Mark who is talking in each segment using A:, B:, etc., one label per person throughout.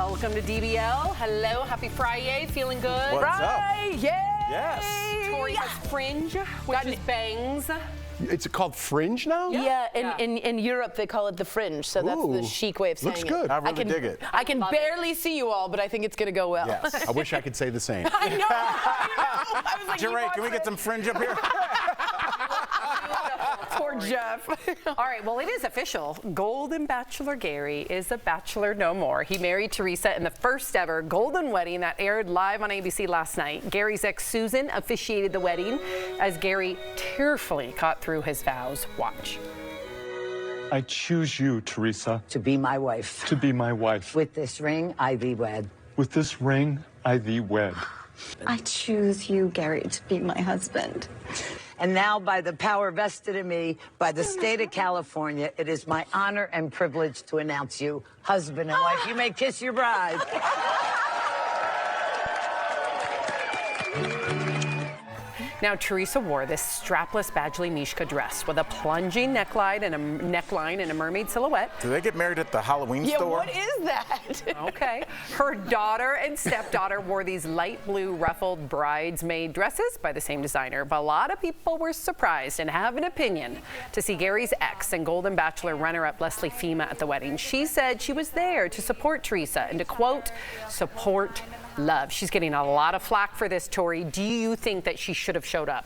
A: Welcome to DBL. Hello, happy Friday. Feeling good?
B: What's up?
C: Yay!
B: Yes.
A: Tori has fringe, which is bangs.
D: It's called fringe now?
C: Yeah, in Europe they call it the fringe, so that's the chic way of saying
D: Looks
C: it.
D: good.
B: I really dig it.
C: I can barely see you all, but I think it's going to go well.
D: Yes. I wish I could say the same.
C: I know. I was like,
B: Jerry, can we get some fringe up here?
C: Poor Jeff.
A: All right, well, it is official. Golden Bachelor Gerry is a bachelor no more. He married Theresa in the first ever golden wedding that aired live on ABC last night. Gerry's ex Susan officiated the wedding as Gerry tearfully got through his vows. Watch.
E: I choose you, Theresa,
F: To be my wife.
E: to be my wife.
F: With this ring, I thee wed.
E: With this ring, I thee wed.
G: I choose you, Gerry, to be my husband.
F: And now, by the power vested in me by the state of California, it is my honor and privilege to announce you husband and wife. You may kiss your bride.
A: Now, Theresa wore this strapless Badgley Mishka dress with a plunging neckline and a mermaid silhouette.
B: Do they get married at the Halloween store?
C: What is that?
A: Okay. Her daughter and stepdaughter wore these light blue ruffled bridesmaid dresses by the same designer. But a lot of people were surprised and have an opinion to see Gerry's ex and Golden Bachelor runner-up Leslie Fhima at the wedding. She said she was there to support Theresa and to, quote, support love. She's getting a lot of flack for this, Tori. Do you think that she should have showed up?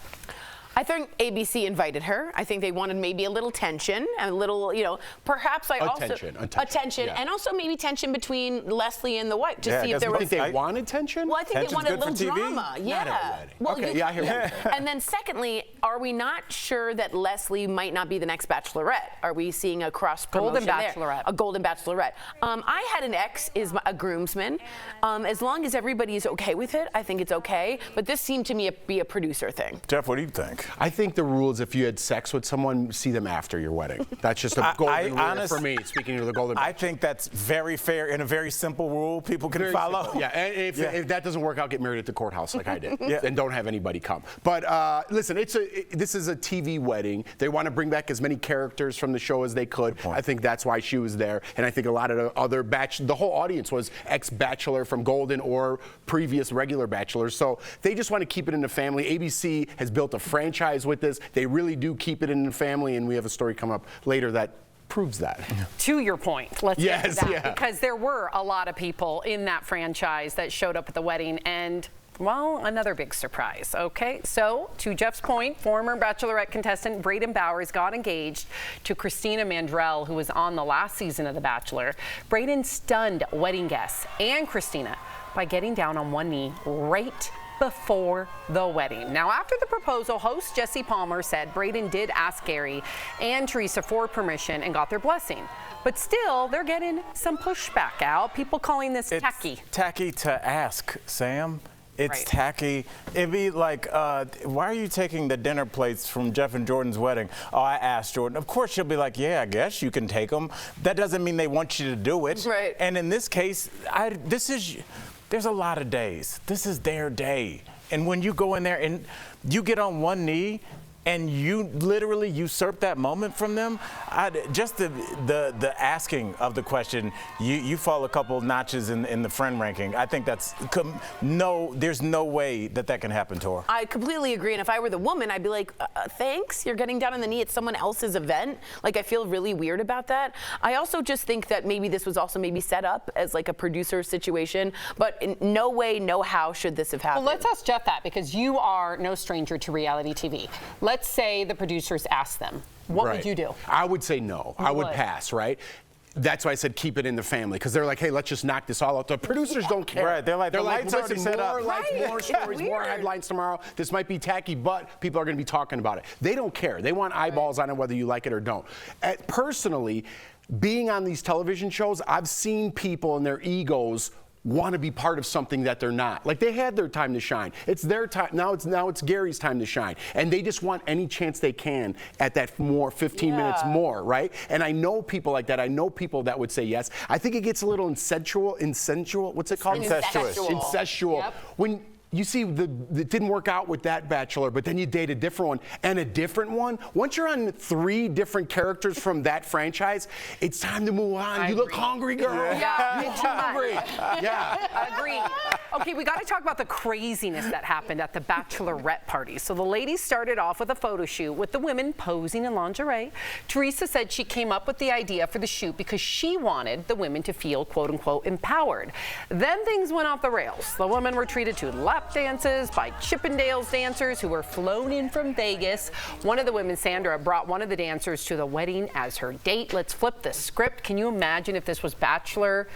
C: I think ABC invited her. I think they wanted maybe a little tension, a little, perhaps
D: Attention, yeah.
C: and also maybe tension between Leslie and the wife to see if there
D: You
C: was.
D: think they wanted tension?
C: Well, I think they wanted a little
B: Tension's good for TV?
C: drama.
D: Not
C: Yeah.
D: everybody.
C: Well,
D: Okay, yeah, I hear you.
C: And then secondly, are we not sure that Leslie might not be the next Bachelorette? Are we seeing a cross promotion
A: Golden
C: there?
A: Bachelorette.
C: A Golden Bachelorette. I had an ex is a groomsman. As long as everybody is okay with it, I think it's okay. But this seemed to me be a producer thing.
B: Jeff, what do you think?
D: I think the rule is if you had sex with someone, see them after your wedding. That's just a golden rule for me, speaking of the golden
B: I think that's very fair and a very simple rule people can
D: Very
B: follow.
D: simple. Yeah, and if that doesn't work out, get married at the courthouse like I did.
B: Yeah.
D: And don't have anybody come. But listen, this is a TV wedding. They want to bring back as many characters from the show as they could. I think that's why she was there. And I think a lot of the other the whole audience was ex-Bachelor from Golden or previous regular Bachelors. So they just want to keep it in the family. ABC has built a franchise with this. They really do keep it in the family, and we have a story come up later that proves that.
A: To your point, let's get to
D: Yes,
A: that,
D: yeah.
A: because there were a lot of people in that franchise that showed up at the wedding, and well, another big surprise. Okay, so to Jeff's point, former Bachelorette contestant Braden Bowers got engaged to Christina Mandrell, who was on the last season of The Bachelor. Braden stunned wedding guests and Christina by getting down on one knee right before the wedding. Now, after the proposal, host Jesse Palmer said Braden did ask Gerry and Theresa for permission and got their blessing. But still, they're getting some pushback out. People calling this tacky.
B: It's tacky to ask, Sam. It's
A: Right.
B: tacky. It'd be like, why are you taking the dinner plates from Jeff and Jordan's wedding? Oh, I asked Jordan. Of course, she'll be like, yeah, I guess you can take them. That doesn't mean they want you to do it.
C: Right.
B: And in this case, there's a lot of days. This is their day. And when you go in there and you get on one knee and you literally usurp that moment from them, just the asking of the question, you fall a couple notches in the friend ranking. I think there's no way that can happen to her.
C: I completely agree. And if I were the woman, I'd be like, thanks, you're getting down on the knee at someone else's event. Like, I feel really weird about that. I also just think that maybe this was also maybe set up as like a producer situation, but in no way, no how should this have happened.
A: Well, let's ask Jeff that, because you are no stranger to reality TV. Let's say the producers asked them. What would you do?
D: I would say no. I would
A: would.
D: pass, right? That's why I said keep it in the family, because they're like, hey, let's just knock this all out. The producers don't care.
B: Right, they're like, the lights already
D: listen,
B: set up.
D: more lights,
C: Right,
D: more
C: it's
D: stories, more
C: weird.
D: headlines tomorrow. This might be tacky, but people are going to be talking about it. They don't care. They want eyeballs on it, whether you like it or don't. Personally, being on these television shows, I've seen people and their egos want to be part of something that they're not. Like, they had their time to shine. It's their time. Now it's Gerry's time to shine. And they just want any chance they can at that 15 minutes more, right? And I know people like that. I know people that would say yes. I think it gets a little incestual. What's it called?
B: Incestuous.
D: Incestual.
A: Yep.
D: When you see, it didn't work out with that Bachelor, but then you date a different one and a different one. Once you're on 3 different characters from that franchise, it's time to move on. You look hungry, girl.
A: Yeah,
D: You
A: it's too much.
D: hungry. Yeah.
A: Agreed. Okay, we got to talk about the craziness that happened at the Bachelorette Party. So the ladies started off with a photo shoot with the women posing in lingerie. Theresa said she came up with the idea for the shoot because she wanted the women to feel, quote unquote, empowered. Then things went off the rails. The women were treated to lap dances by Chippendales dancers who were flown in from Vegas. One of the women, Sandra, brought one of the dancers to the wedding as her date. Let's flip the script. Can you imagine if this was Bachelor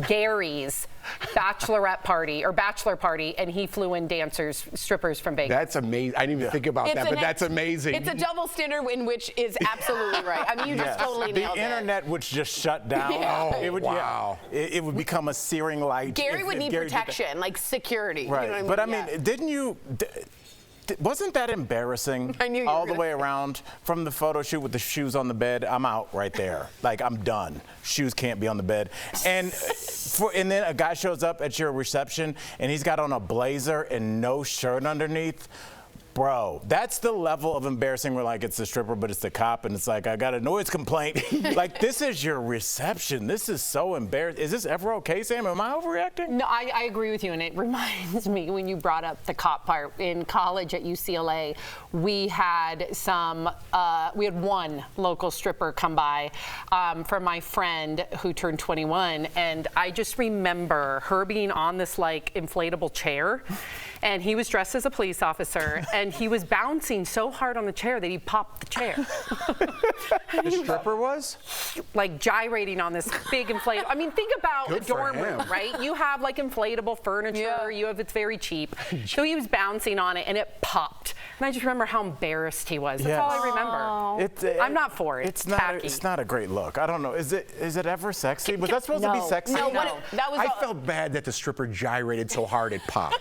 A: Gerry's Bachelorette Party or Bachelor Party and he flew in dancers, strippers from Vegas?
D: That's amazing. I didn't even think about that, but that's amazing.
C: It's a double standard in which is absolutely right. I mean, you just totally nailed
B: The
C: it.
B: internet would just shut down.
C: Yeah.
B: It would,
D: wow.
B: It would become a searing light.
C: Gary would
B: if
C: need
B: Gerry did that.
C: protection, like security.
B: Right.
C: You know what I mean?
B: But I mean,
C: Yeah.
B: didn't you? Wasn't that embarrassing?
C: I knew you were
B: all the
C: gonna
B: way
C: say that.
B: around from the photo shoot with the shoes on the bed. I'm out right there. Like I'm done. Shoes can't be on the bed. And then a guy shows up at your reception and he's got on a blazer and no shirt underneath. Bro, that's the level of embarrassing where like it's the stripper, but it's the cop, and it's like, I got a noise complaint. Like, this is your reception. This is so embarrassing. Is this ever okay, Sam? Am I overreacting?
A: No, I agree with you, and it reminds me when you brought up the cop part. In college at UCLA, we had one local stripper come by for my friend who turned 21, and I just remember her being on this like inflatable chair, and he was dressed as a police officer, and he was bouncing so hard on the chair that he popped the chair.
H: The stripper was?
A: Like gyrating on this big inflatable. I mean, think about
D: Good
A: a
D: for
A: dorm room,
D: him.
A: right? You have like inflatable furniture.
C: Yeah.
A: You have it's very cheap. So he was bouncing on it and it popped. And I just remember how embarrassed he was. That's
B: Yes.
A: all I remember. I'm not for it.
B: It's
A: tacky.
B: not a great look. I don't know. Is it ever sexy? Was that supposed to be
A: No.
B: sexy?
C: No,
A: No.
C: that was
D: I felt bad that the stripper gyrated so hard it popped.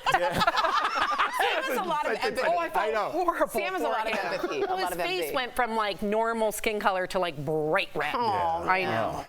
C: Sam has a lot of empathy.
A: Oh, I felt horrible.
C: Sam has a
A: for
C: lot of
A: him.
C: empathy. A
A: Well,
C: lot
A: his
C: of
A: face
C: empathy.
A: went from like normal skin color to like bright red. I know.